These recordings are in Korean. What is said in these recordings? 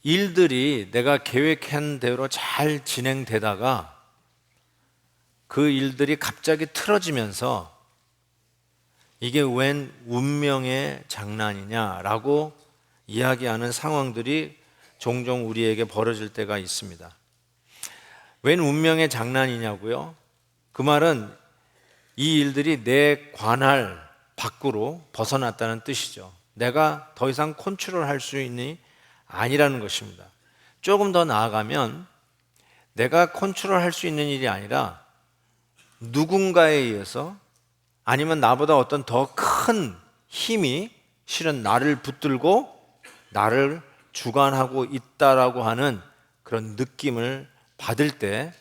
일들이 내가 계획한 대로 잘 진행되다가 그 일들이 갑자기 틀어지면서 이게 웬 운명의 장난이냐라고 이야기하는 상황들이 종종 우리에게 벌어질 때가 있습니다. 웬 운명의 장난이냐고요? 그 말은 이 일들이 내 관할 밖으로 벗어났다는 뜻이죠. 내가 더 이상 컨트롤할 수 있는 아니라는 것입니다. 조금 더 나아가면 내가 컨트롤할 수 있는 일이 아니라 누군가에 의해서 아니면 나보다 어떤 더 큰 힘이 실은 나를 붙들고 나를 주관하고 있다라고 하는 그런 느낌을 받을 때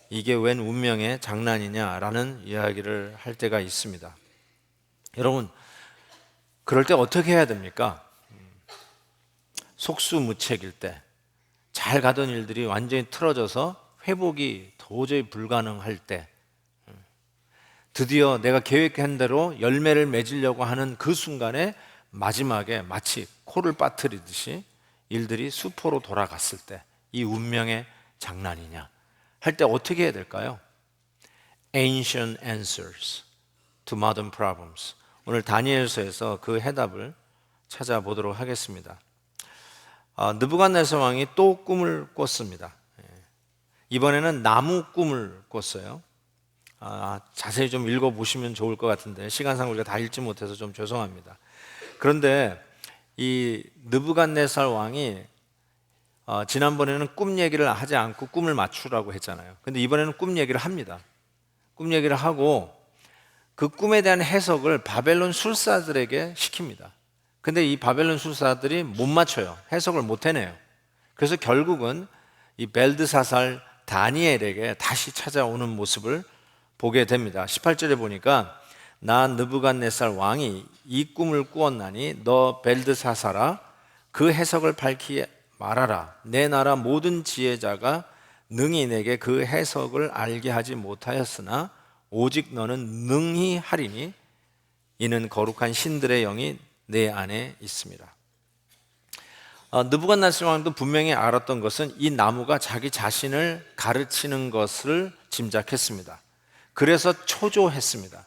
이게 웬 운명의 장난이냐라는 이야기를 할 때가 있습니다. 여러분, 그럴 때 어떻게 해야 됩니까? 속수무책일 때, 잘 가던 일들이 완전히 틀어져서 회복이 도저히 불가능할 때, 드디어 내가 계획한 대로 열매를 맺으려고 하는 그 순간에 마지막에 마치 코를 빠뜨리듯이 일들이 수포로 돌아갔을 때, 이 운명의 장난이냐 할 때 어떻게 해야 될까요? Ancient answers to modern problems. 오늘 다니엘서에서 그 해답을 찾아보도록 하겠습니다. 느부갓네살 왕이 또 꿈을 꿨습니다. 이번에는 나무 꿈을 꿨어요. 자세히 좀 읽어보시면 좋을 것 같은데 시간상 우리가 다 읽지 못해서 좀 죄송합니다. 그런데 이 느부갓네살 왕이 지난번에는 꿈 얘기를 하지 않고 꿈을 맞추라고 했잖아요. 근데 이번에는 꿈 얘기를 합니다. 꿈 얘기를 하고 그 꿈에 대한 해석을 바벨론 술사들에게 시킵니다. 근데 이 바벨론 술사들이 못 맞춰요. 해석을 못 해내요. 그래서 결국은 이 벨드사살 다니엘에게 다시 찾아오는 모습을 보게 됩니다. 18절에 보니까 나 느부갓네살 왕이 이 꿈을 꾸었나니 너 벨드사살아 그 해석을 밝히 말하라. 내 나라 모든 지혜자가 능히 내게 그 해석을 알게 하지 못하였으나 오직 너는 능히 하리니 이는 거룩한 신들의 영이 내 안에 있습니다. 느부갓네살 왕도 분명히 알았던 것은 이 나무가 자기 자신을 가르치는 것을 짐작했습니다. 그래서 초조했습니다.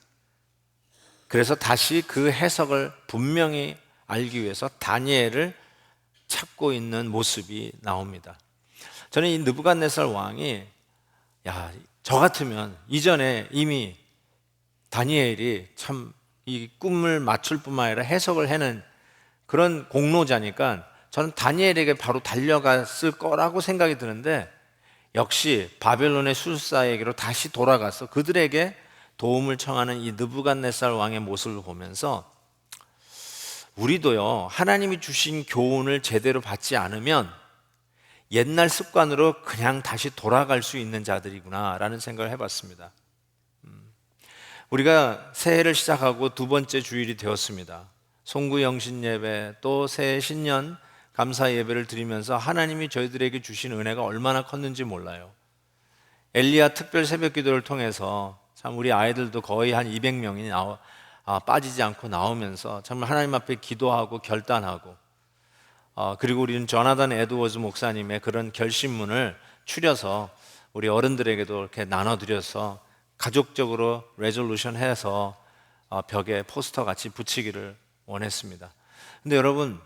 그래서 다시 그 해석을 분명히 알기 위해서 다니엘을 찾고 있는 모습이 나옵니다. 저는 이 느부갓네살 왕이 저 같으면 이전에 이미 다니엘이 참 이 꿈을 맞출 뿐만 아니라 해석을 해낸 그런 공로자니까 저는 다니엘에게 바로 달려갔을 거라고 생각이 드는데 역시 바벨론의 술사에게로 다시 돌아가서 그들에게 도움을 청하는 이 느부갓네살 왕의 모습을 보면서 우리도요 하나님이 주신 교훈을 제대로 받지 않으면 옛날 습관으로 그냥 다시 돌아갈 수 있는 자들이구나 라는 생각을 해봤습니다. 우리가 새해를 시작하고 두 번째 주일이 되었습니다. 송구영신 예배 또 새해 신년 감사 예배를 드리면서 하나님이 저희들에게 주신 은혜가 얼마나 컸는지 몰라요. 엘리야 특별 새벽 기도를 통해서 참 우리 아이들도 거의 한 200명이 빠지지 않고 나오면서 정말 하나님 앞에 기도하고 결단하고 그리고 우리는 조나단 에드워즈 목사님의 그런 결심문을 추려서 우리 어른들에게도 이렇게 나눠드려서 가족적으로 레졸루션 해서 벽에 포스터 같이 붙이기를 원했습니다. 근데 여러분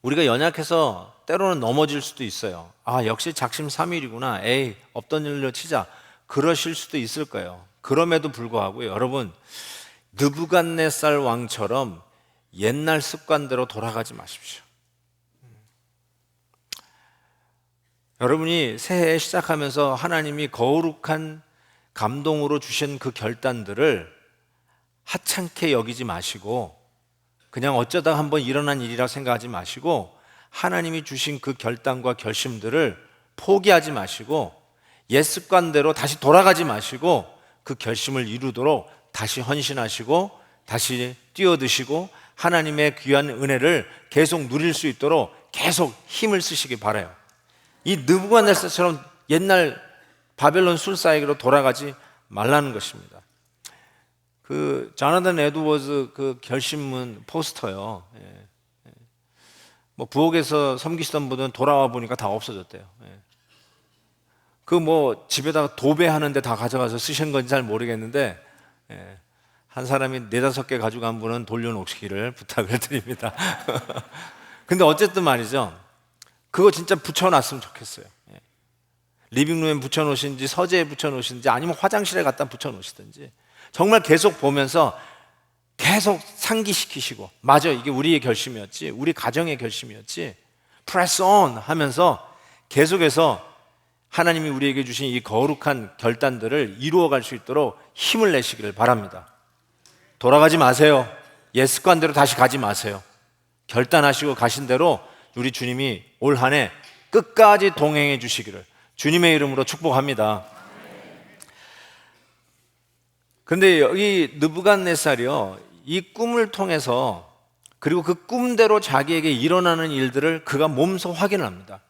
우리가 연약해서 때로는 넘어질 수도 있어요. 역시 작심삼일이구나. 에이 없던 일로 치자. 그러실 수도 있을 거예요. 그럼에도 불구하고 여러분 느부갓네살 왕처럼 옛날 습관대로 돌아가지 마십시오. 여러분이 새해 시작하면서 하나님이 거룩한 감동으로 주신 그 결단들을 하찮게 여기지 마시고 그냥 어쩌다 한번 일어난 일이라 생각하지 마시고 하나님이 주신 그 결단과 결심들을 포기하지 마시고 옛 습관대로 다시 돌아가지 마시고 그 결심을 이루도록 다시 헌신하시고 다시 뛰어드시고 하나님의 귀한 은혜를 계속 누릴 수 있도록 계속 힘을 쓰시기 바라요. 이 느부갓네살처럼 옛날 바벨론 술사에게로 돌아가지 말라는 것입니다. 그 조나단 에드워즈 그 결심문 포스터요. 뭐 부엌에서 섬기시던 분은 돌아와 보니까 다 없어졌대요. 그 뭐 집에다가 도배하는데 다 가져가서 쓰신 건지 잘 모르겠는데, 한 사람이 4-5개 가져간 분은 돌려놓기를 부탁을 드립니다. 근데 어쨌든 말이죠, 그거 진짜 붙여놨으면 좋겠어요. 리빙룸에 붙여놓으신지 서재에 붙여놓으신지 아니면 화장실에 갖다 붙여놓으시든지, 정말 계속 보면서 계속 상기시키시고, 맞아, 이게 우리의 결심이었지, 우리 가정의 결심이었지, press on 하면서 계속해서 하나님이 우리에게 주신 이 거룩한 결단들을 이루어갈 수 있도록 힘을 내시기를 바랍니다. 돌아가지 마세요. 옛 습관대로 다시 가지 마세요. 결단하시고 가신 대로 우리 주님이 올 한 해 끝까지 동행해 주시기를 주님의 이름으로 축복합니다. 그런데 여기 느부갓네살이요, 이 꿈을 통해서, 그리고 그 꿈대로 자기에게 일어나는 일들을 그가 몸소 확인을 합니다.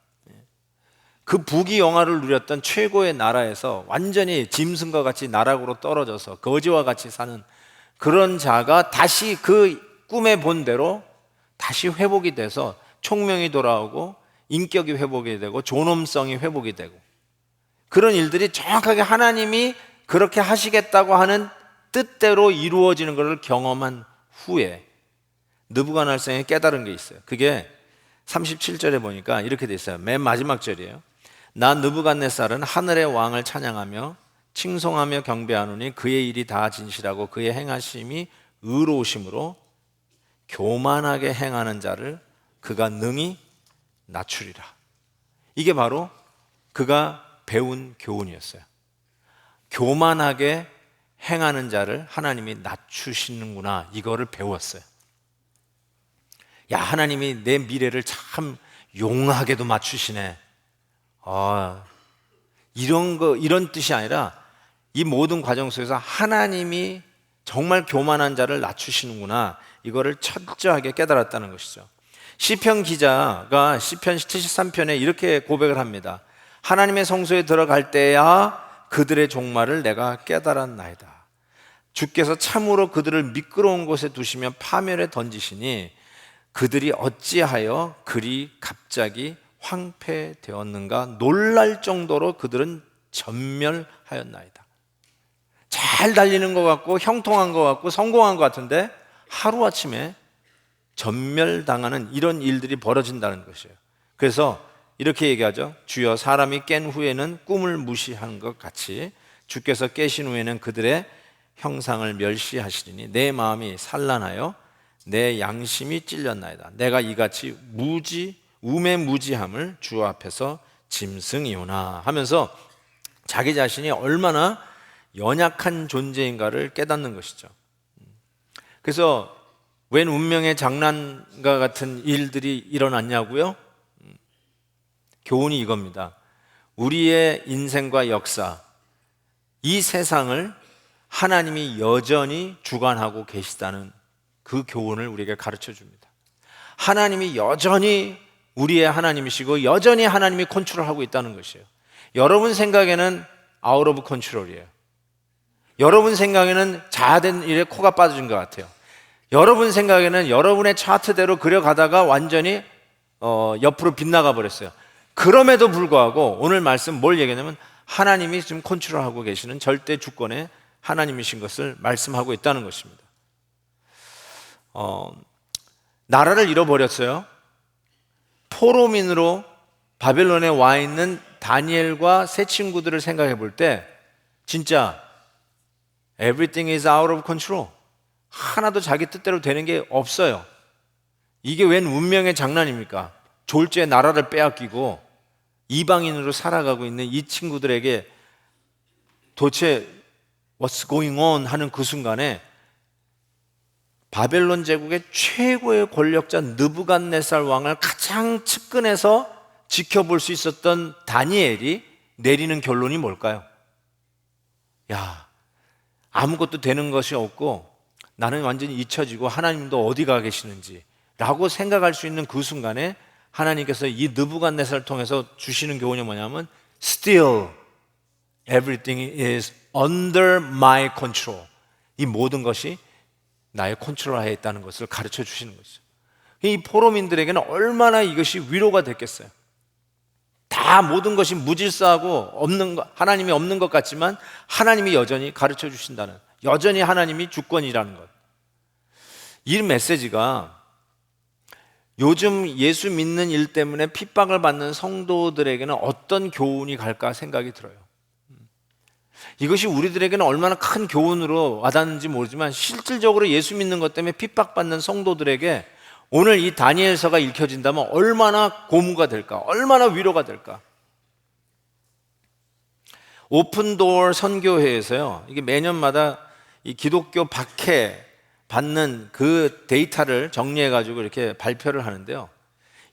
그 부귀영화를 누렸던 최고의 나라에서 완전히 짐승과 같이 나락으로 떨어져서 거지와 같이 사는 그런 자가 다시 그 꿈에 본 대로 다시 회복이 돼서 총명이 돌아오고 인격이 회복이 되고 존엄성이 회복이 되고, 그런 일들이 정확하게 하나님이 그렇게 하시겠다고 하는 뜻대로 이루어지는 것을 경험한 후에 느부갓네살이 깨달은 게 있어요. 그게 37절에 보니까 이렇게 돼 있어요. 맨 마지막 절이에요. 나 느부갓네살은 하늘의 왕을 찬양하며 칭송하며 경배하노니 그의 일이 다 진실하고 그의 행하심이 의로우심으로 교만하게 행하는 자를 그가 능히 낮추리라. 이게 바로 그가 배운 교훈이었어요. 교만하게 행하는 자를 하나님이 낮추시는구나, 이거를 배웠어요. 야, 하나님이 내 미래를 참 용하게도 맞추시네. 이런 뜻이 아니라 이 모든 과정 속에서 하나님이 정말 교만한 자를 낮추시는구나, 이거를 철저하게 깨달았다는 것이죠. 시편 기자가 시편 73편에 이렇게 고백을 합니다. 하나님의 성소에 들어갈 때야 그들의 종말을 내가 깨달았나이다. 주께서 참으로 그들을 미끄러운 곳에 두시며 파멸에 던지시니 그들이 어찌하여 그리 갑자기 황폐되었는가 놀랄 정도로 그들은 전멸하였나이다. 잘 달리는 것 같고 형통한 것 같고 성공한 것 같은데 하루아침에 전멸당하는 이런 일들이 벌어진다는 것이에요. 그래서 이렇게 얘기하죠. 주여, 사람이 깬 후에는 꿈을 무시한 것 같이 주께서 깨신 후에는 그들의 형상을 멸시하시리니 내 마음이 산란하여 내 양심이 찔렸나이다. 내가 이같이 우매무지함을 주 앞에서 짐승이오나 하면서 자기 자신이 얼마나 연약한 존재인가를 깨닫는 것이죠. 그래서 웬 운명의 장난과 같은 일들이 일어났냐고요? 교훈이 이겁니다. 우리의 인생과 역사, 이 세상을 하나님이 여전히 주관하고 계시다는 그 교훈을 우리에게 가르쳐 줍니다. 하나님이 여전히 우리의 하나님이시고 여전히 하나님이 컨트롤하고 있다는 것이에요. 여러분 생각에는 아웃 오브 컨트롤이에요. 여러분 생각에는 자아된 일에 코가 빠진 것 같아요. 여러분 생각에는 여러분의 차트대로 그려가다가 완전히 옆으로 빗나가 버렸어요. 그럼에도 불구하고 오늘 말씀 뭘 얘기하냐면 하나님이 지금 컨트롤하고 계시는 절대 주권의 하나님이신 것을 말씀하고 있다는 것입니다. 나라를 잃어버렸어요. 포로민으로 바벨론에 와 있는 다니엘과 세 친구들을 생각해 볼 때 진짜 everything is out of control, 하나도 자기 뜻대로 되는 게 없어요. 이게 웬 운명의 장난입니까? 졸지에 나라를 빼앗기고 이방인으로 살아가고 있는 이 친구들에게 도대체 what's going on 하는 그 순간에 바벨론 제국의 최고의 권력자 느부갓네살 왕을 가장 측근에서 지켜볼 수 있었던 다니엘이 내리는 결론이 뭘까요? 야, 아무것도 되는 것이 없고 나는 완전히 잊혀지고 하나님도 어디 가 계시는지 라고 생각할 수 있는 그 순간에 하나님께서 이 느부갓네살을 통해서 주시는 교훈이 뭐냐면 Still everything is under my control, 이 모든 것이 나의 컨트롤하에 있다는 것을 가르쳐 주시는 것이죠. 이 포로민들에게는 얼마나 이것이 위로가 됐겠어요. 다 모든 것이 무질서하고 하나님이 없는 것 같지만 하나님이 여전히 가르쳐 주신다는, 여전히 하나님이 주권이라는 것. 이 메시지가 요즘 예수 믿는 일 때문에 핍박을 받는 성도들에게는 어떤 교훈이 갈까 생각이 들어요. 이것이 우리들에게는 얼마나 큰 교훈으로 와닿는지 모르지만 실질적으로 예수 믿는 것 때문에 핍박받는 성도들에게 오늘 이 다니엘서가 읽혀진다면 얼마나 고무가 될까, 얼마나 위로가 될까. 오픈도어 선교회에서요, 이게 매년마다 이 기독교 박해 받는 그 데이터를 정리해가지고 이렇게 발표를 하는데요,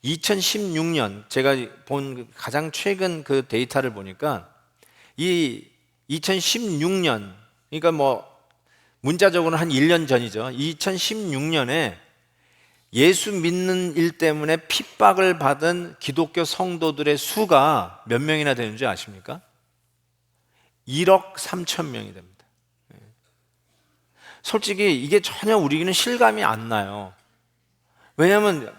2016년 제가 본 가장 최근 그 데이터를 보니까 이 2016년, 그러니까 뭐 문자적으로는 한 1년 전이죠. 2016년에 예수 믿는 일 때문에 핍박을 받은 기독교 성도들의 수가 몇 명이나 되는지 아십니까? 1억 3천 명이 됩니다. 솔직히 이게 전혀 우리는 실감이 안 나요. 왜냐하면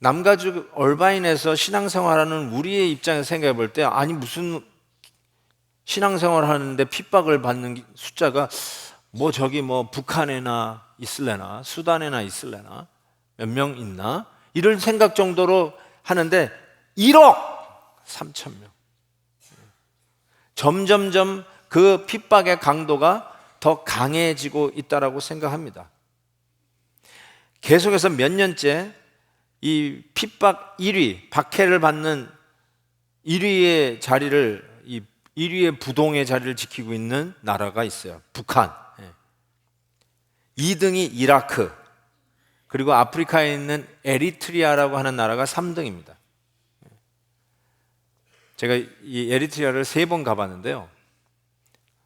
남가주 얼바인에서 신앙생활하는 우리의 입장에서 생각해 볼 때, 아니 무슨 신앙생활 하는데 핍박을 받는 숫자가 뭐 저기 뭐 북한에나 있을래나 수단에나 있을래나 몇 명 있나 이런 생각 정도로 하는데 1억 3천 명. 점점점 그 핍박의 강도가 더 강해지고 있다라고 생각합니다. 계속해서 몇 년째 이 핍박 1위, 박해를 받는 1위의 자리를, 이 1위의 부동의 자리를 지키고 있는 나라가 있어요. 북한. 2등이 이라크, 그리고 아프리카에 있는 에리트리아라고 하는 나라가 3등입니다. 제가 이 에리트리아를 3번 가봤는데요,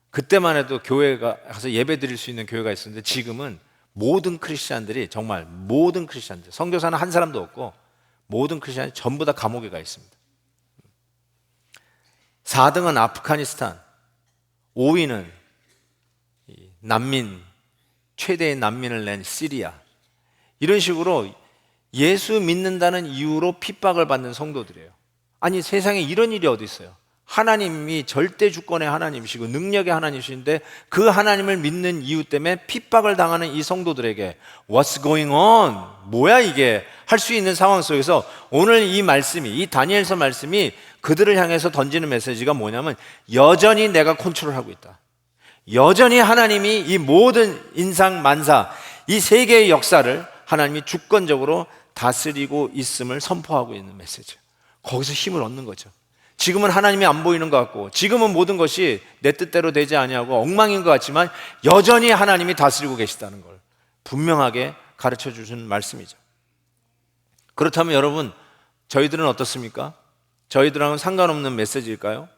그때만 해도 교회가 가서 예배 드릴 수 있는 교회가 있었는데 지금은 모든 크리스찬들이, 정말 모든 크리스찬들, 선교사는 한 사람도 없고 모든 크리스찬이 전부 다 감옥에 가 있습니다. 4등은 아프가니스탄, 5위는 난민, 최대의 난민을 낸 시리아. 이런 식으로 예수 믿는다는 이유로 핍박을 받는 성도들이에요. 아니 세상에 이런 일이 어디 있어요? 하나님이 절대 주권의 하나님이시고 능력의 하나님이신데 그 하나님을 믿는 이유 때문에 핍박을 당하는 이 성도들에게 What's going on? 뭐야 이게? 할 수 있는 상황 속에서 오늘 이 말씀이, 이 다니엘서 말씀이 그들을 향해서 던지는 메시지가 뭐냐면, 여전히 내가 컨트롤하고 있다. 여전히 하나님이 이 모든 인상 만사, 이 세계의 역사를 하나님이 주권적으로 다스리고 있음을 선포하고 있는 메시지. 거기서 힘을 얻는 거죠. 지금은 하나님이 안 보이는 것 같고, 지금은 모든 것이 내 뜻대로 되지 아니하고 엉망인 것 같지만 여전히 하나님이 다스리고 계시다는 걸 분명하게 가르쳐 주신 말씀이죠. 그렇다면 여러분, 저희들은 어떻습니까? 저희들하고는 상관없는 메시지일까요?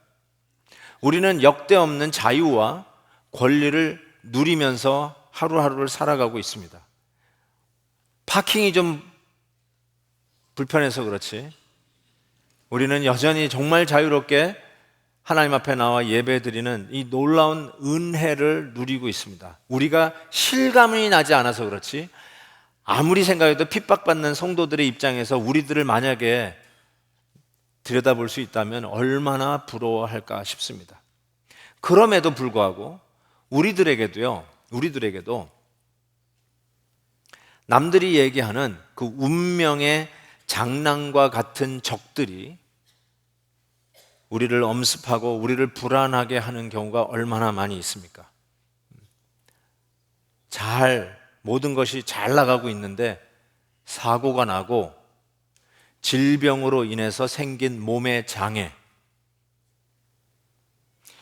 우리는 역대 없는 자유와 권리를 누리면서 하루하루를 살아가고 있습니다. 파킹이 좀 불편해서 그렇지 우리는 여전히 정말 자유롭게 하나님 앞에 나와 예배드리는 이 놀라운 은혜를 누리고 있습니다. 우리가 실감이 나지 않아서 그렇지 아무리 생각해도 핍박받는 성도들의 입장에서 우리들을 만약에 들여다볼 수 있다면 얼마나 부러워할까 싶습니다. 그럼에도 불구하고 우리들에게도 남들이 얘기하는 그 운명의 장난과 같은 적들이 우리를 엄습하고 우리를 불안하게 하는 경우가 얼마나 많이 있습니까? 모든 것이 잘 나가고 있는데 사고가 나고 질병으로 인해서 생긴 몸의 장애,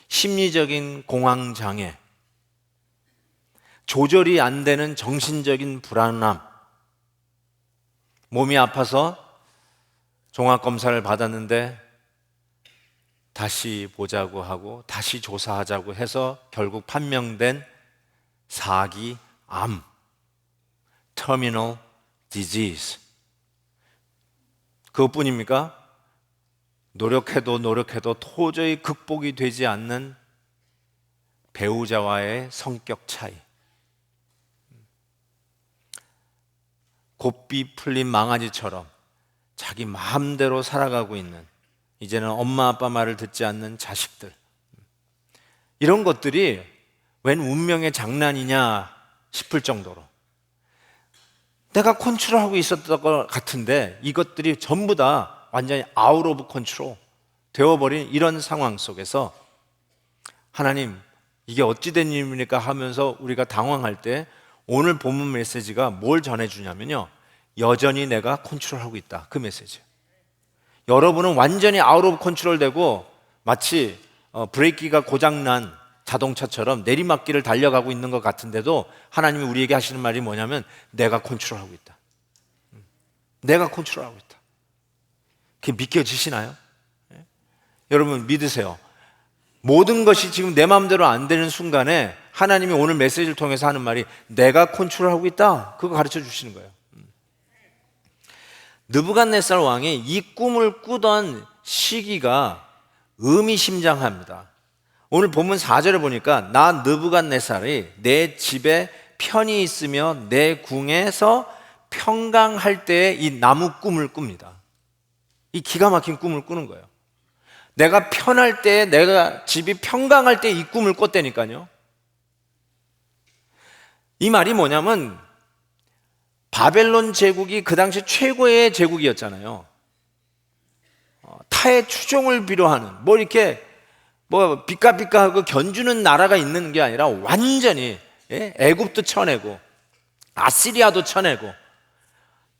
심리적인 공황장애, 조절이 안 되는 정신적인 불안함, 몸이 아파서 종합검사를 받았는데 다시 보자고 하고 다시 조사하자고 해서 결국 판명된 4기 암, terminal disease. 그것뿐입니까? 노력해도 도저히 극복이 되지 않는 배우자와의 성격 차이. 고삐 풀린 망아지처럼 자기 마음대로 살아가고 있는, 이제는 엄마 아빠 말을 듣지 않는 자식들, 이런 것들이 웬 운명의 장난이냐 싶을 정도로 내가 컨트롤하고 있었던 것 같은데 이것들이 전부 다 완전히 아웃 오브 컨트롤 되어버린 이런 상황 속에서 하나님, 이게 어찌 된 일입니까 하면서 우리가 당황할 때 오늘 본문 메시지가 뭘 전해주냐면요, 여전히 내가 컨트롤하고 있다, 그 메시지. 여러분은 완전히 아웃 오브 컨트롤 되고 마치 브레이크가 고장난 자동차처럼 내리막길을 달려가고 있는 것 같은데도 하나님이 우리에게 하시는 말이 뭐냐면 내가 컨트롤하고 있다. 내가 컨트롤하고 있다. 그게 믿겨지시나요? 네? 여러분 믿으세요. 모든 것이 지금 내 마음대로 안 되는 순간에 하나님이 오늘 메시지를 통해서 하는 말이 내가 컨트롤하고 있다, 그거 가르쳐 주시는 거예요. 느부갓네살 왕이 이 꿈을 꾸던 시기가 의미심장합니다. 오늘 본문 4절에 보니까 나 느부갓네살이 내 집에 편히 있으며 내 궁에서 평강할 때에 이 나무 꿈을 꿉니다. 이 기가 막힌 꿈을 꾸는 거예요. 내가 편할 때, 내가 집이 평강할 때 이 꿈을 꿨다니까요. 이 말이 뭐냐면 바벨론 제국이 그 당시 최고의 제국이었잖아요. 타의 추종을 필요하는, 이렇게 비까비까하고 견주는 나라가 있는 게 아니라 완전히 애굽도 쳐내고 아시리아도 쳐내고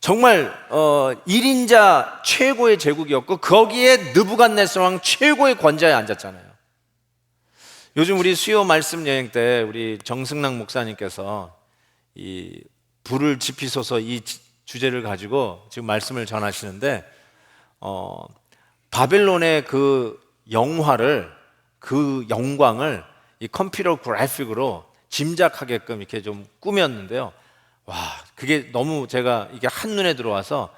정말 1인자 최고의 제국이었고 거기에 느부갓네살 왕 최고의 권좌에 앉았잖아요. 요즘 우리 수요 말씀 여행 때 우리 정승락 목사님께서 이 불을 지피소서 이 주제를 가지고 지금 말씀을 전하시는데 바벨론의 그 영화를, 그 영광을 이 컴퓨터 그래픽으로 짐작하게끔 이렇게 좀 꾸몄는데요. 와, 그게 너무 제가 이게 한눈에 들어와서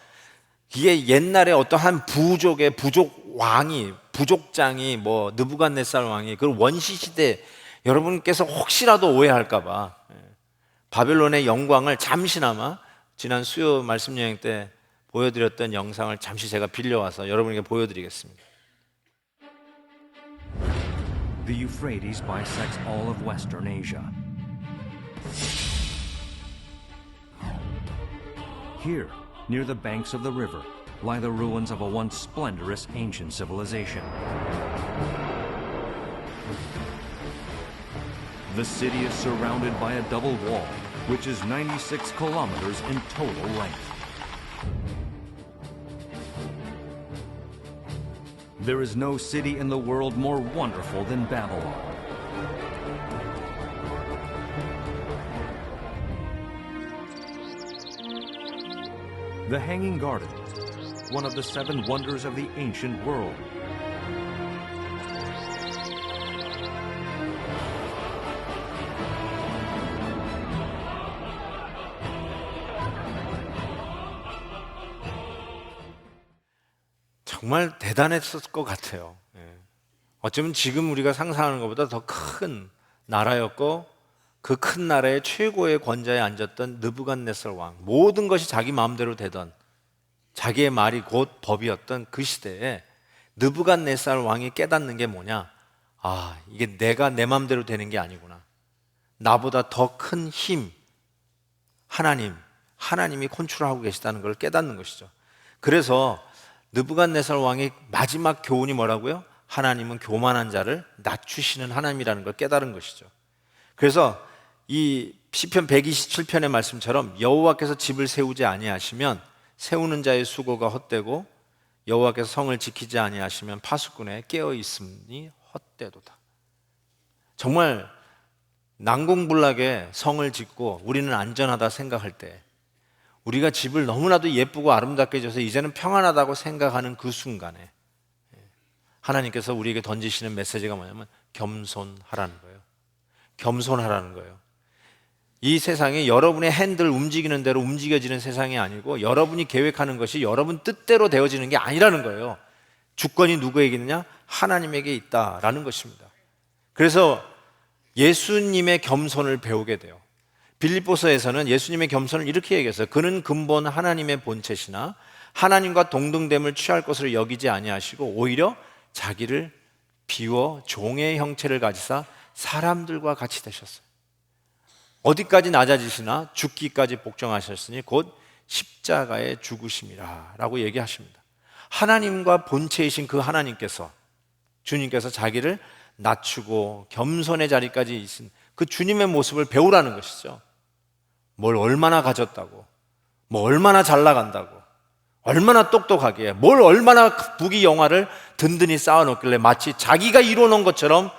이게 옛날에 어떤 한 부족의 부족왕이, 부족장이 느부갓네살 왕이 그 원시 시대, 여러분께서 혹시라도 오해할까봐 바벨론의 영광을 잠시나마 지난 수요 말씀 여행 때 보여드렸던 영상을 잠시 제가 빌려와서 여러분에게 보여드리겠습니다. The Euphrates bisects all of Western Asia. Here, near the banks of the river, lie the ruins of a once splendorous ancient civilization. The city is surrounded by a double wall, which is 96 kilometers in total length. There is no city in the world more wonderful than Babylon. The Hanging Garden, one of the 7 wonders of the ancient world. 정말 대단했을 것 같아요. 어쩌면 지금 우리가 상상하는 것보다 더 큰 나라였고 그 큰 나라의 최고의 권좌에 앉았던 느부갓네살 왕, 모든 것이 자기 마음대로 되던, 자기의 말이 곧 법이었던 그 시대에 느부갓네살 왕이 깨닫는 게 뭐냐, 이게 내가 내 마음대로 되는 게 아니구나, 나보다 더 큰 힘, 하나님이 컨트롤하고 계시다는 걸 깨닫는 것이죠. 그래서 느부갓네살 왕의 마지막 교훈이 뭐라고요? 하나님은 교만한 자를 낮추시는 하나님이라는 걸 깨달은 것이죠. 그래서 이 시편 127편의 말씀처럼 여호와께서 집을 세우지 아니하시면 세우는 자의 수고가 헛되고 여호와께서 성을 지키지 아니하시면 파수꾼의 깨어 있음이 헛되도다. 정말 난공불락의 성을 짓고 우리는 안전하다 생각할 때, 우리가 집을 너무나도 예쁘고 아름답게 지어서 이제는 평안하다고 생각하는 그 순간에 하나님께서 우리에게 던지시는 메시지가 뭐냐면 겸손하라는 거예요. 겸손하라는 거예요. 이 세상이 여러분의 핸들 움직이는 대로 움직여지는 세상이 아니고 여러분이 계획하는 것이 여러분 뜻대로 되어지는 게 아니라는 거예요. 주권이 누구에게 있느냐? 하나님에게 있다라는 것입니다. 그래서 예수님의 겸손을 배우게 돼요. 빌립보서에서는 예수님의 겸손을 이렇게 얘기했어요. 그는 근본 하나님의 본체시나 하나님과 동등됨을 취할 것으로 여기지 아니하시고 오히려 자기를 비워 종의 형체를 가지사 사람들과 같이 되셨어요. 어디까지 낮아지시나 죽기까지 복종하셨으니 곧 십자가에 죽으심이라 라고 얘기하십니다. 하나님과 본체이신 그 하나님께서, 주님께서 자기를 낮추고 겸손의 자리까지 있은 그 주님의 모습을 배우라는 것이죠. 뭘 얼마나 가졌다고, 뭐 얼마나 잘 나간다고, 얼마나 똑똑하게, 뭘 얼마나 부귀 영화를 든든히 쌓아놓길래 마치 자기가 이뤄놓은 것처럼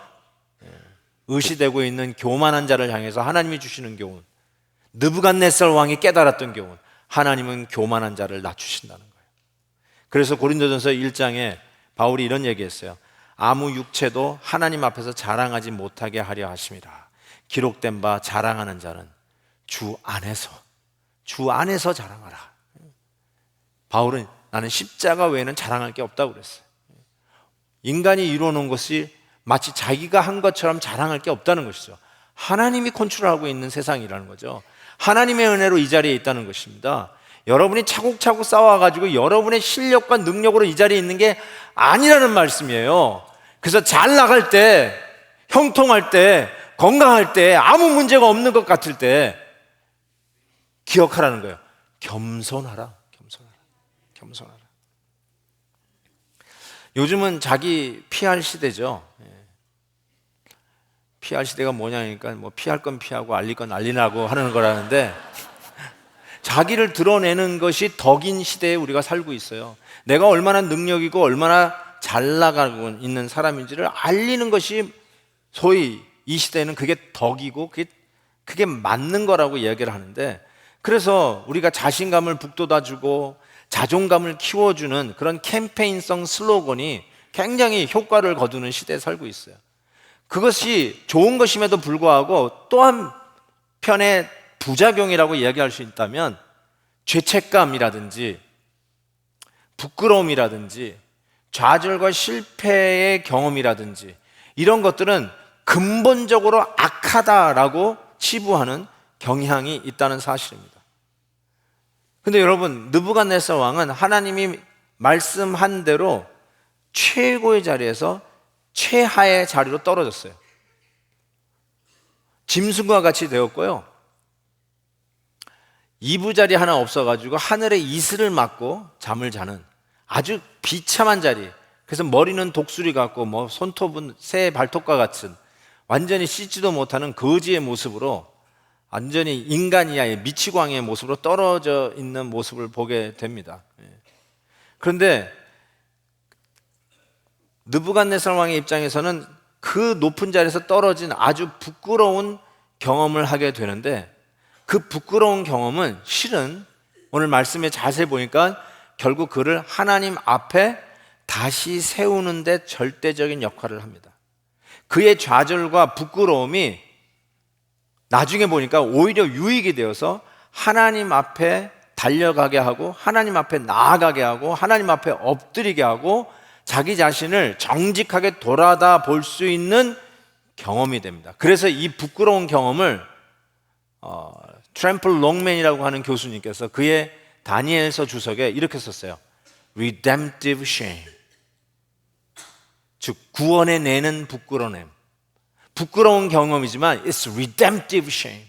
의시되고 있는 교만한 자를 향해서 하나님이 주시는 교훈, 느부갓네살 왕이 깨달았던 교훈, 하나님은 교만한 자를 낮추신다는 거예요. 그래서 고린도전서 1장에 바울이 이런 얘기했어요. 아무 육체도 하나님 앞에서 자랑하지 못하게 하려 하심이라. 기록된 바 자랑하는 자는 주 안에서 자랑하라. 바울은 나는 십자가 외에는 자랑할 게 없다고 그랬어요. 인간이 이루어놓은 것이 마치 자기가 한 것처럼 자랑할 게 없다는 것이죠. 하나님이 컨트롤하고 있는 세상이라는 거죠. 하나님의 은혜로 이 자리에 있다는 것입니다. 여러분이 차곡차곡 쌓아가지고 여러분의 실력과 능력으로 이 자리에 있는 게 아니라는 말씀이에요. 그래서 잘 나갈 때, 형통할 때, 건강할 때, 아무 문제가 없는 것 같을 때 기억하라는 거예요. 겸손하라. 요즘은 자기 PR 시대죠. PR 시대가 뭐냐니까 뭐 피할 건 피하고 알릴 건 알리라고 하는 거라는데, 자기를 드러내는 것이 덕인 시대에 우리가 살고 있어요. 내가 얼마나 능력이고 얼마나 잘 나가고 있는 사람인지를 알리는 것이 소위 이 시대에는 그게 덕이고 그게 맞는 거라고 이야기를 하는데, 그래서 우리가 자신감을 북돋아주고 자존감을 키워주는 그런 캠페인성 슬로건이 굉장히 효과를 거두는 시대에 살고 있어요. 그것이 좋은 것임에도 불구하고 또 한편의 부작용이라고 이야기할 수 있다면, 죄책감이라든지 부끄러움이라든지 좌절과 실패의 경험이라든지 이런 것들은 근본적으로 악하다라고 치부하는 경향이 있다는 사실입니다. 근데 여러분, 느부갓네살 왕은 하나님이 말씀한 대로 최고의 자리에서 최하의 자리로 떨어졌어요. 짐승과 같이 되었고요, 이부자리 하나 없어가지고 하늘에 이슬을 맞고 잠을 자는 아주 비참한 자리. 그래서 머리는 독수리 같고 뭐 손톱은 새 발톱과 같은 완전히 씻지도 못하는 거지의 모습으로, 완전히 인간이 아닌 미치광이의 모습으로 떨어져 있는 모습을 보게 됩니다. 그런데 느부갓네살 왕의 입장에서는 그 높은 자리에서 떨어진 아주 부끄러운 경험을 하게 되는데, 그 부끄러운 경험은 실은 오늘 말씀에 자세히 보니까 결국 그를 하나님 앞에 다시 세우는 데 절대적인 역할을 합니다. 그의 좌절과 부끄러움이 나중에 보니까 오히려 유익이 되어서 하나님 앞에 달려가게 하고, 하나님 앞에 나아가게 하고, 하나님 앞에 엎드리게 하고, 자기 자신을 정직하게 돌아다 볼 수 있는 경험이 됩니다. 그래서 이 부끄러운 경험을 트램플 롱맨이라고 하는 교수님께서 그의 다니엘서 주석에 이렇게 썼어요. Redemptive shame. 즉 구원해 내는 부끄러움. 부끄러운 경험이지만 It's redemptive shame.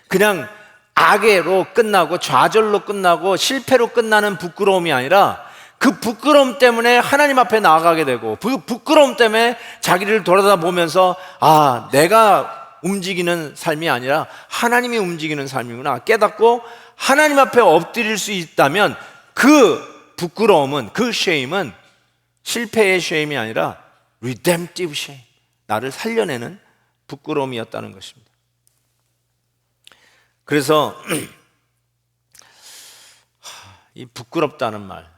그냥 악애로 끝나고 좌절로 끝나고 실패로 끝나는 부끄러움이 아니라, 그 부끄러움 때문에 하나님 앞에 나아가게 되고, 그 부끄러움 때문에 자기를 돌아다보면서 내가 움직이는 삶이 아니라 하나님이 움직이는 삶이구나 깨닫고 하나님 앞에 엎드릴 수 있다면, 그 부끄러움은, 그 쉐임은 실패의 쉐임이 아니라 redemptive shame, 나를 살려내는 부끄러움이었다는 것입니다. 그래서 이 부끄럽다는 말,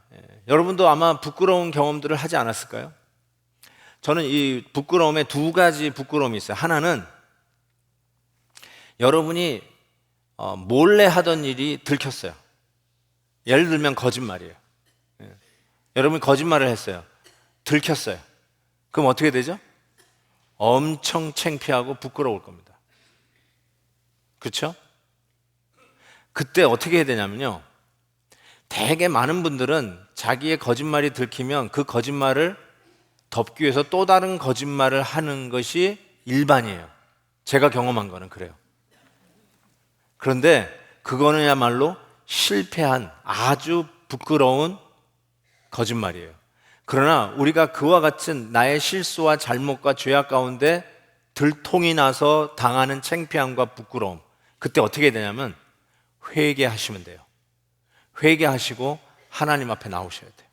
여러분도 아마 부끄러운 경험들을 하지 않았을까요? 저는 이 부끄러움에 두 가지 부끄러움이 있어요. 하나는 여러분이 몰래 하던 일이 들켰어요. 예를 들면 거짓말이에요. 여러분이 거짓말을 했어요. 들켰어요. 그럼 어떻게 되죠? 엄청 창피하고 부끄러울 겁니다. 그렇죠? 그때 어떻게 해야 되냐면요, 되게 많은 분들은 자기의 거짓말이 들키면 그 거짓말을 덮기 위해서 또 다른 거짓말을 하는 것이 일반이에요. 제가 경험한 거는 그래요. 그런데 그거는야말로 실패한 아주 부끄러운 거짓말이에요. 그러나 우리가 그와 같은 나의 실수와 잘못과 죄악 가운데 들통이 나서 당하는 창피함과 부끄러움, 그때 어떻게 해야 되냐면 회개하시면 돼요. 회개하시고 하나님 앞에 나오셔야 돼요.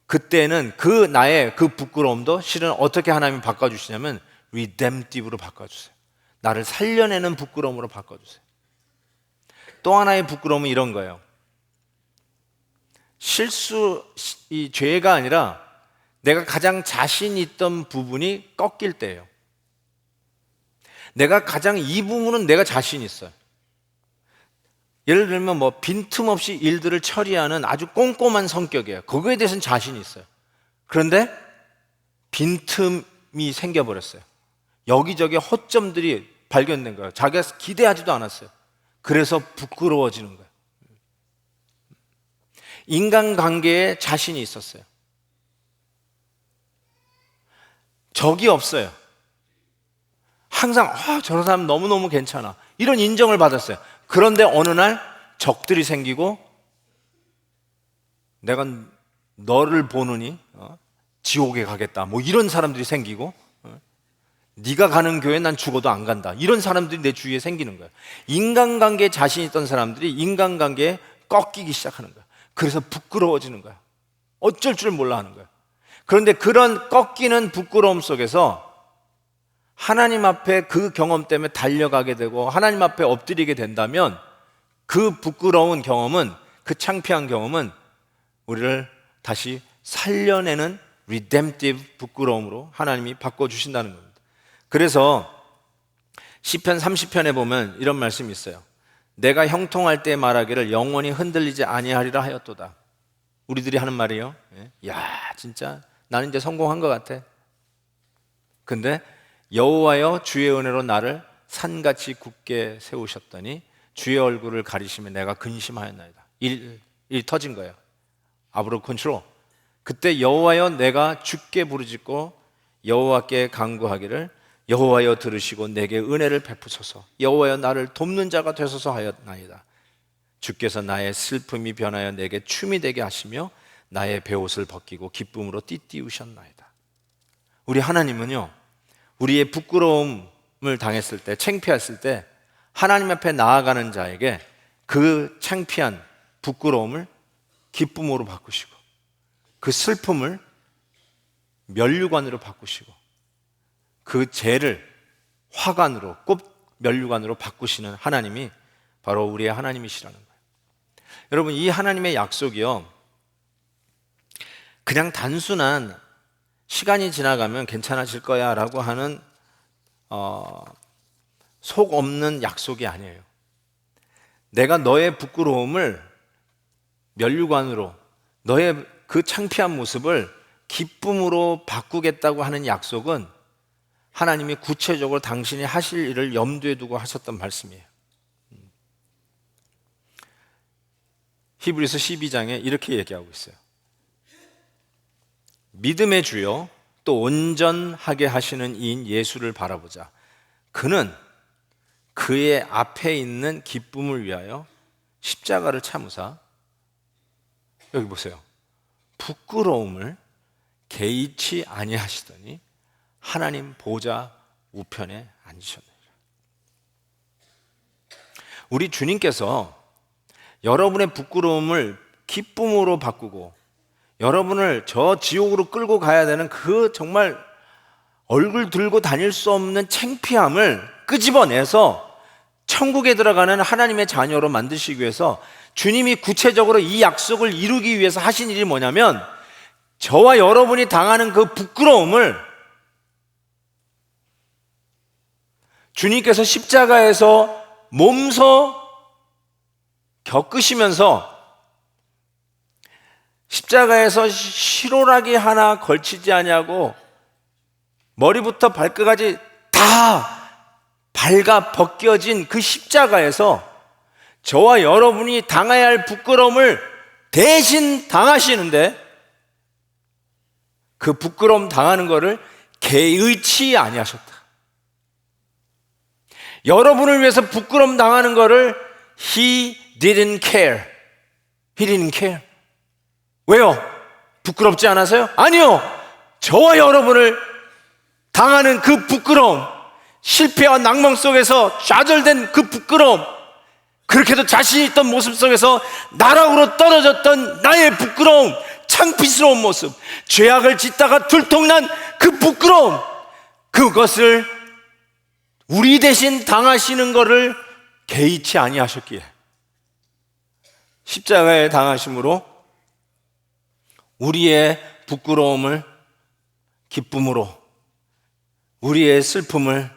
그때는 그 나의 그 부끄러움도 실은 어떻게 하나님이 바꿔주시냐면 redemptive로 바꿔주세요. 나를 살려내는 부끄러움으로 바꿔주세요. 또 하나의 부끄러움은 이런 거예요. 이 죄가 아니라 내가 가장 자신 있던 부분이 꺾일 때예요. 내가 가장 이 부분은 내가 자신 있어요. 예를 들면 뭐 빈틈없이 일들을 처리하는 아주 꼼꼼한 성격이에요. 그거에 대해서는 자신이 있어요. 그런데 빈틈이 생겨버렸어요. 여기저기 허점들이 발견된 거예요. 자기가 기대하지도 않았어요. 그래서 부끄러워지는 거예요. 인간관계에 자신이 있었어요. 적이 없어요. 항상 저런 사람 너무너무 괜찮아, 이런 인정을 받았어요. 그런데 어느 날 적들이 생기고 내가 너를 보느니 지옥에 가겠다, 뭐 이런 사람들이 생기고, 네가 가는 교회 난 죽어도 안 간다, 이런 사람들이 내 주위에 생기는 거예요. 인간관계에 자신 있던 사람들이 인간관계에 꺾이기 시작하는 거예요. 그래서 부끄러워지는 거예요. 어쩔 줄 몰라 하는 거예요. 그런데 그런 꺾이는 부끄러움 속에서 하나님 앞에 그 경험 때문에 달려가게 되고 하나님 앞에 엎드리게 된다면 그 부끄러운 경험은, 그 창피한 경험은 우리를 다시 살려내는 redemptive 부끄러움으로 하나님이 바꿔주신다는 겁니다. 그래서 시편 30편에 보면 이런 말씀이 있어요. 내가 형통할 때 말하기를 영원히 흔들리지 아니하리라 하였도다. 우리들이 하는 말이에요. 야, 진짜 나는 이제 성공한 것 같아. 근데 여호와여 주의 은혜로 나를 산같이 굳게 세우셨더니 주의 얼굴을 가리시면 내가 근심하였나이다. 일 터진 거예요. 아브로 컨트롤. 그때 여호와여 내가 주께 부르짖고 여호와께 간구하기를 여호와여 들으시고 내게 은혜를 베푸소서. 여호와여 나를 돕는 자가 되소서 하였나이다. 주께서 나의 슬픔이 변하여 내게 춤이 되게 하시며 나의 베옷을 벗기고 기쁨으로 띠띠우셨나이다. 우리 하나님은요, 우리의 부끄러움을 당했을 때, 창피했을 때 하나님 앞에 나아가는 자에게 그 창피한 부끄러움을 기쁨으로 바꾸시고 그 슬픔을 면류관으로 바꾸시고 그 죄를 화관으로, 꽃면류관으로 바꾸시는 하나님이 바로 우리의 하나님이시라는 거예요. 여러분, 이 하나님의 약속이요, 그냥 단순한 시간이 지나가면 괜찮아질 거야 라고 하는 속 없는 약속이 아니에요. 내가 너의 부끄러움을 면류관으로, 너의 그 창피한 모습을 기쁨으로 바꾸겠다고 하는 약속은 하나님이 구체적으로 당신이 하실 일을 염두에 두고 하셨던 말씀이에요. 히브리서 12장에 이렇게 얘기하고 있어요. 믿음의 주요 또 온전하게 하시는 이인 예수를 바라보자. 그는 그의 앞에 있는 기쁨을 위하여 십자가를 참으사, 여기 보세요, 부끄러움을 개의치 아니하시더니 하나님 보좌 우편에 앉으셨느니라. 우리 주님께서 여러분의 부끄러움을 기쁨으로 바꾸고 여러분을 저 지옥으로 끌고 가야 되는 그 정말 얼굴 들고 다닐 수 없는 창피함을 끄집어내서 천국에 들어가는 하나님의 자녀로 만드시기 위해서 주님이 구체적으로 이 약속을 이루기 위해서 하신 일이 뭐냐면, 저와 여러분이 당하는 그 부끄러움을 주님께서 십자가에서 몸소 겪으시면서 십자가에서 실오라기 하나 걸치지 아니하고 머리부터 발끝까지 다 발가 벗겨진 그 십자가에서 저와 여러분이 당해야 할 부끄러움을 대신 당하시는데, 그 부끄러움 당하는 것을 개의치 아니하셨다. 여러분을 위해서 부끄러움 당하는 것을 He didn't care. He didn't care. 왜요? 부끄럽지 않아서요? 아니요. 저와 여러분을 당하는 그 부끄러움, 실패와 낭망 속에서 좌절된 그 부끄러움, 그렇게도 자신 있던 모습 속에서 나락으로 떨어졌던 나의 부끄러움, 창피스러운 모습, 죄악을 짓다가 들통난 그 부끄러움, 그것을 우리 대신 당하시는 것을 개의치 아니하셨기에 십자가에 당하심으로 우리의 부끄러움을 기쁨으로, 우리의 슬픔을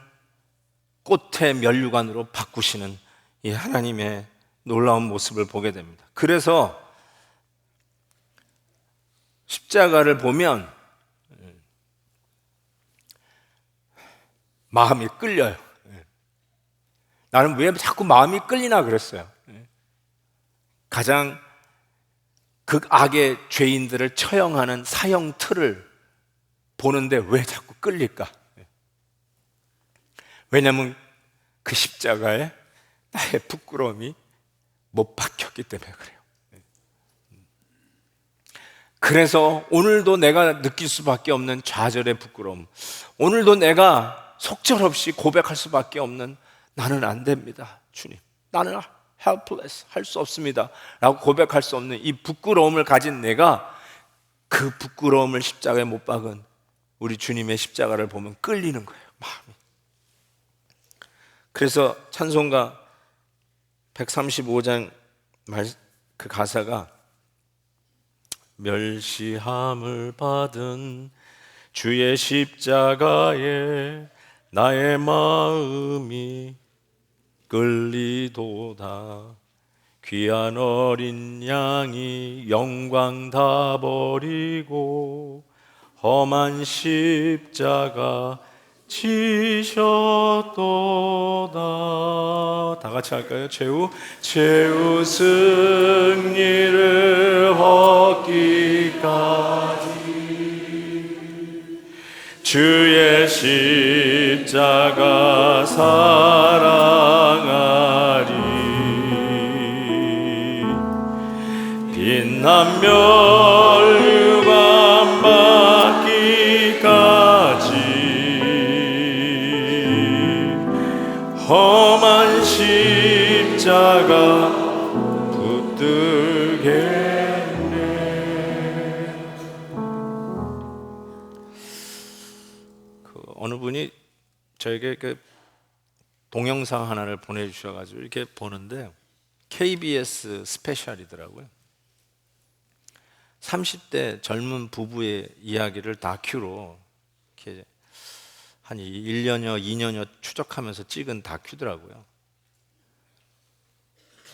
꽃의 면류관으로 바꾸시는 이 하나님의 놀라운 모습을 보게 됩니다. 그래서 십자가를 보면 마음이 끌려요. 나는 왜 자꾸 마음이 끌리나 그랬어요. 가장 극악의 죄인들을 처형하는 사형 틀을 보는데 왜 자꾸 끌릴까? 왜냐하면 그 십자가에 나의 부끄러움이 못 박혔기 때문에 그래요. 그래서 오늘도 내가 느낄 수밖에 없는 좌절의 부끄러움, 오늘도 내가 속절없이 고백할 수밖에 없는 나는 안 됩니다, 주님, 나는 helpless, 할 수 없습니다 라고 고백할 수 없는 이 부끄러움을 가진 내가, 그 부끄러움을 십자가에 못 박은 우리 주님의 십자가를 보면 끌리는 거예요, 마음이. 그래서 찬송가 135장 그 가사가 멸시함을 받은 주의 십자가에 나의 마음이 끌리도다. 귀한 어린 양이 영광 다 버리고 험한 십자가 지셨도다. 다 같이 할까요? 최후 승리를 얻기까지 주의 십자가 사랑하리. 빛난 멸류관 받기까지 험한 십자가 붙들겠네. 어느 분이 저에게 그 동영상 하나를 보내주셔가지고 이렇게 보는데 KBS 스페셜이더라고요. 30대 젊은 부부의 이야기를 다큐로 이렇게 한 1년여 2년여 추적하면서 찍은 다큐더라고요.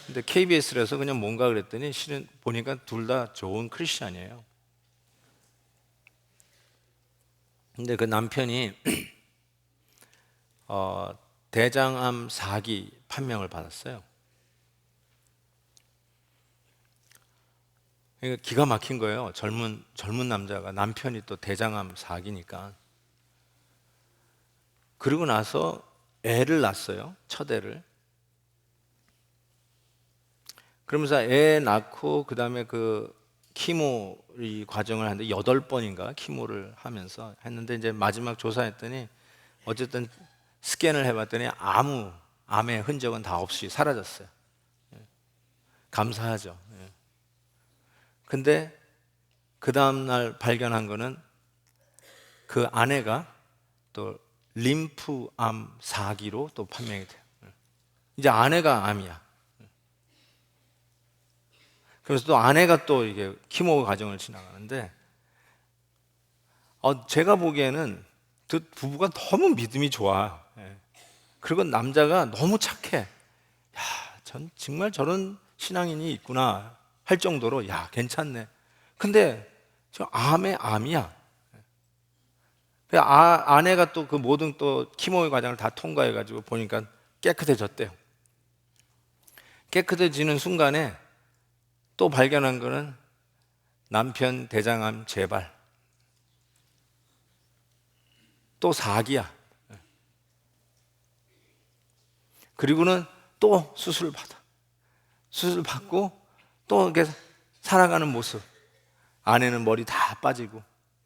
근데 KBS라서 그냥 뭔가 그랬더니 실은 보니까 둘 다 좋은 크리스찬이에요. 근데 그 남편이 대장암 4기 판명을 받았어요. 그러니까 기가 막힌 거예요. 젊은 남자가, 남편이 또 대장암 4기니까. 그러고 나서 애를 낳았어요. 첫 애를. 그러면서 애 낳고 그 다음에 그 키모 이 과정을 하는데 8번인가 키모를 하면서 했는데, 이제 마지막 조사했더니 어쨌든 스캔을 해봤더니 아무 암의 흔적은 다 없이 사라졌어요. 감사하죠. 근데 그 다음날 발견한 거는 그 아내가 또 림프암 4기로 또 판명이 돼요. 이제 아내가 암이야. 그래서 또 아내가 또 이게 키모 과정을 지나가는데, 제가 보기에는 그 부부가 너무 믿음이 좋아요. 그리고 남자가 너무 착해. 야, 전 정말 저런 신앙인이 있구나 할 정도로, 야, 괜찮네. 근데 저 암의 암이야. 아내가 또 그 모든 또 키모의 과정을 다 통과해가지고 보니까 깨끗해졌대요. 깨끗해지는 순간에 또 발견한 거는 남편 대장암 재발, 또 4기야. 그리고는 또 수술을 받아. 수술 받고 또 이렇게 살아가는 모습. 아내는 머리 다 빠지고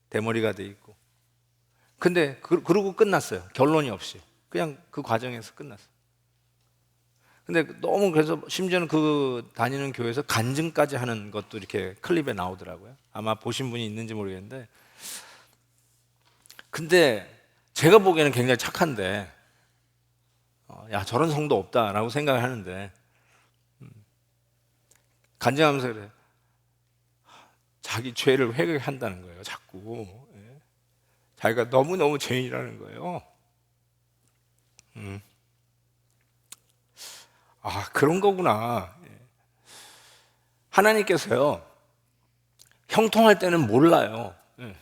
대머리가 돼 있고. 근데 그러고 끝났어요. 결론이 없이. 그냥 그 과정에서 끝났어요. 근데 너무 그래서 심지어는 그 다니는 교회에서 간증까지 하는 것도 이렇게 클립에 나오더라고요. 아마 보신 분이 있는지 모르겠는데. 근데 제가 보기에는 굉장히 착한데, 야, 저런 성도 없다라고 생각을 하는데, 간증하면서 그래. 자기 죄를 회개한다는 거예요, 자꾸. 예. 자기가 너무너무 죄인이라는 거예요. 아, 그런 거구나. 예. 하나님께서요, 형통할 때는 몰라요. 예.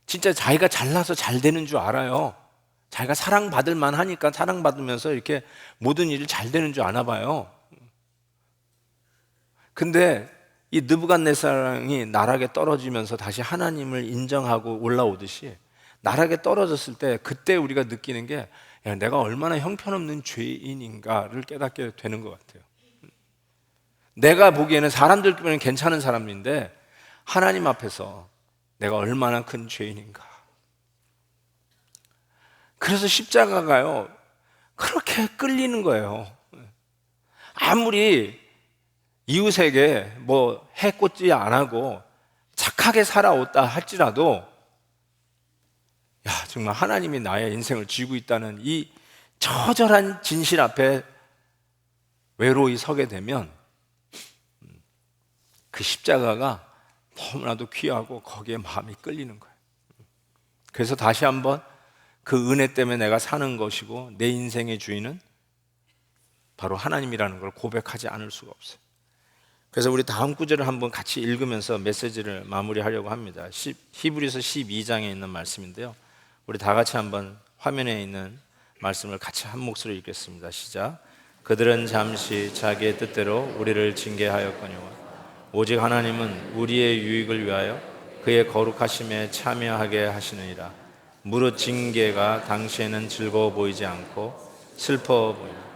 진짜 자기가 잘나서 잘 되는 줄 알아요. 자기가 사랑받을 만하니까 사랑받으면서 이렇게 모든 일이 잘 되는 줄 아나 봐요. 근데 이 느부갓네살이 나락에 떨어지면서 다시 하나님을 인정하고 올라오듯이 나락에 떨어졌을 때 그때 우리가 느끼는 게, 야, 내가 얼마나 형편없는 죄인인가를 깨닫게 되는 것 같아요. 내가 보기에는 사람들 보면 괜찮은 사람인데 하나님 앞에서 내가 얼마나 큰 죄인인가. 그래서 십자가가요, 그렇게 끌리는 거예요. 아무리 이웃에게 뭐 해코지 안 하고 착하게 살아왔다 할지라도, 야, 정말 하나님이 나의 인생을 쥐고 있다는 이 처절한 진실 앞에 외로이 서게 되면 그 십자가가 너무나도 귀하고 거기에 마음이 끌리는 거예요. 그래서 다시 한번 그 은혜 때문에 내가 사는 것이고 내 인생의 주인은 바로 하나님이라는 걸 고백하지 않을 수가 없어요. 그래서 우리 다음 구절을 한번 같이 읽으면서 메시지를 마무리하려고 합니다. 히브리서 12장에 있는 말씀인데요, 우리 다 같이 한번 화면에 있는 말씀을 같이 한 목소리로 읽겠습니다. 시작. 그들은 잠시 자기의 뜻대로 우리를 징계하였거니와 오직 하나님은 우리의 유익을 위하여 그의 거룩하심에 참여하게 하시느니라. 무릇 징계가 당시에는 즐거워 보이지 않고 슬퍼 보이고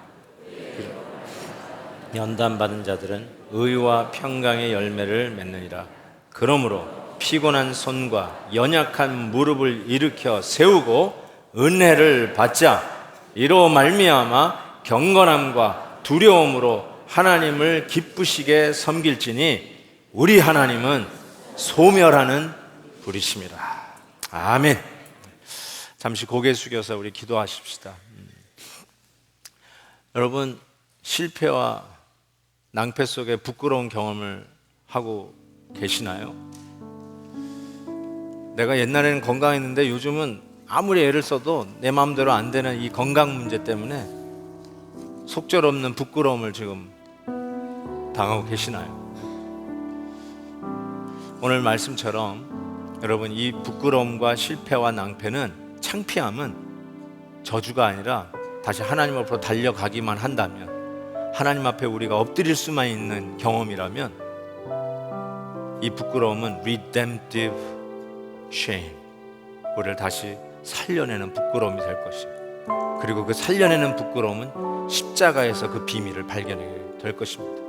연단받은 자들은 의와 평강의 열매를 맺느니라. 그러므로 피곤한 손과 연약한 무릎을 일으켜 세우고 은혜를 받자. 이로 말미암아 경건함과 두려움으로 하나님을 기쁘시게 섬길지니 우리 하나님은 소멸하는 분이심이라. 아멘. 잠시 고개 숙여서 우리 기도하십시다. 여러분, 실패와 낭패 속에 부끄러운 경험을 하고 계시나요? 내가 옛날에는 건강했는데 요즘은 아무리 애를 써도 내 마음대로 안 되는 이 건강 문제 때문에 속절없는 부끄러움을 지금 당하고 계시나요? 오늘 말씀처럼 여러분, 이 부끄러움과 실패와 낭패는, 창피함은 저주가 아니라 다시 하나님 앞으로 달려가기만 한다면, 하나님 앞에 우리가 엎드릴 수만 있는 경험이라면 이 부끄러움은 redemptive shame, 우리를 다시 살려내는 부끄러움이 될 것이에요. 그리고 그 살려내는 부끄러움은 십자가에서 그 비밀을 발견하게 될 것입니다.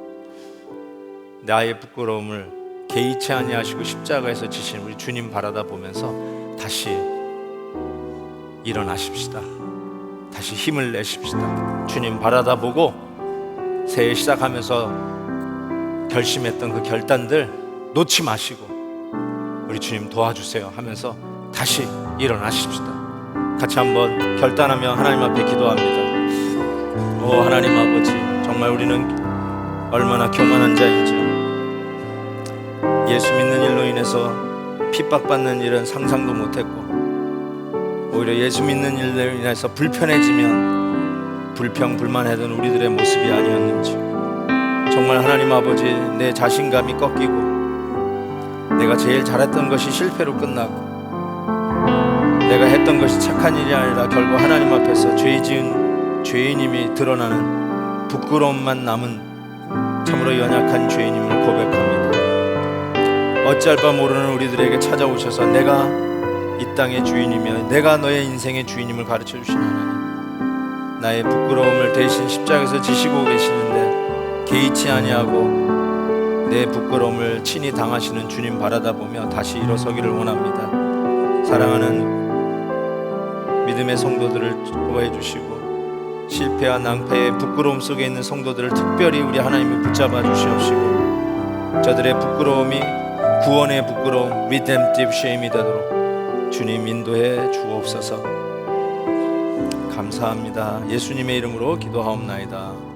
나의 부끄러움을 개의치 아니하시고 십자가에서 지신 우리 주님 바라다 보면서 다시 일어나십시다. 다시 힘을 내십시다. 주님 바라다 보고 새해 시작하면서 결심했던 그 결단들 놓지 마시고 우리 주님 도와주세요 하면서 다시 일어나십시다. 같이 한번 결단하며 하나님 앞에 기도합니다. 오 하나님 아버지, 정말 우리는 얼마나 교만한 자인지, 예수 믿는 일로 인해서 핍박받는 일은 상상도 못했고, 오히려 예수 믿는 일로 인해서 불편해지면 불평불만하던 우리들의 모습이 아니었는지, 정말 하나님 아버지, 내 자신감이 꺾이고 내가 제일 잘했던 것이 실패로 끝나고 내가 했던 것이 착한 일이 아니라 결국 하나님 앞에서 죄 지은 죄인임이 드러나는 부끄러움만 남은 참으로 연약한 죄인임을 고백합니다. 어찌할 바 모르는 우리들에게 찾아오셔서 내가 이 땅의 주인이며 내가 너의 인생의 주인임을 가르쳐 주신 하나님, 나의 부끄러움을 대신 십자가에서 지시고 계시는데 개의치 아니하고 내 부끄러움을 친히 당하시는 주님 바라다 보며 다시 일어서기를 원합니다. 사랑하는 믿음의 성도들을 보호해 주시고 실패와 낭패의 부끄러움 속에 있는 성도들을 특별히 우리 하나님이 붙잡아 주시옵시고 저들의 부끄러움이 구원의 부끄러움, redemptive shame이 되도록 주님 인도해 주옵소서. 감사합니다. 예수님의 이름으로 기도하옵나이다.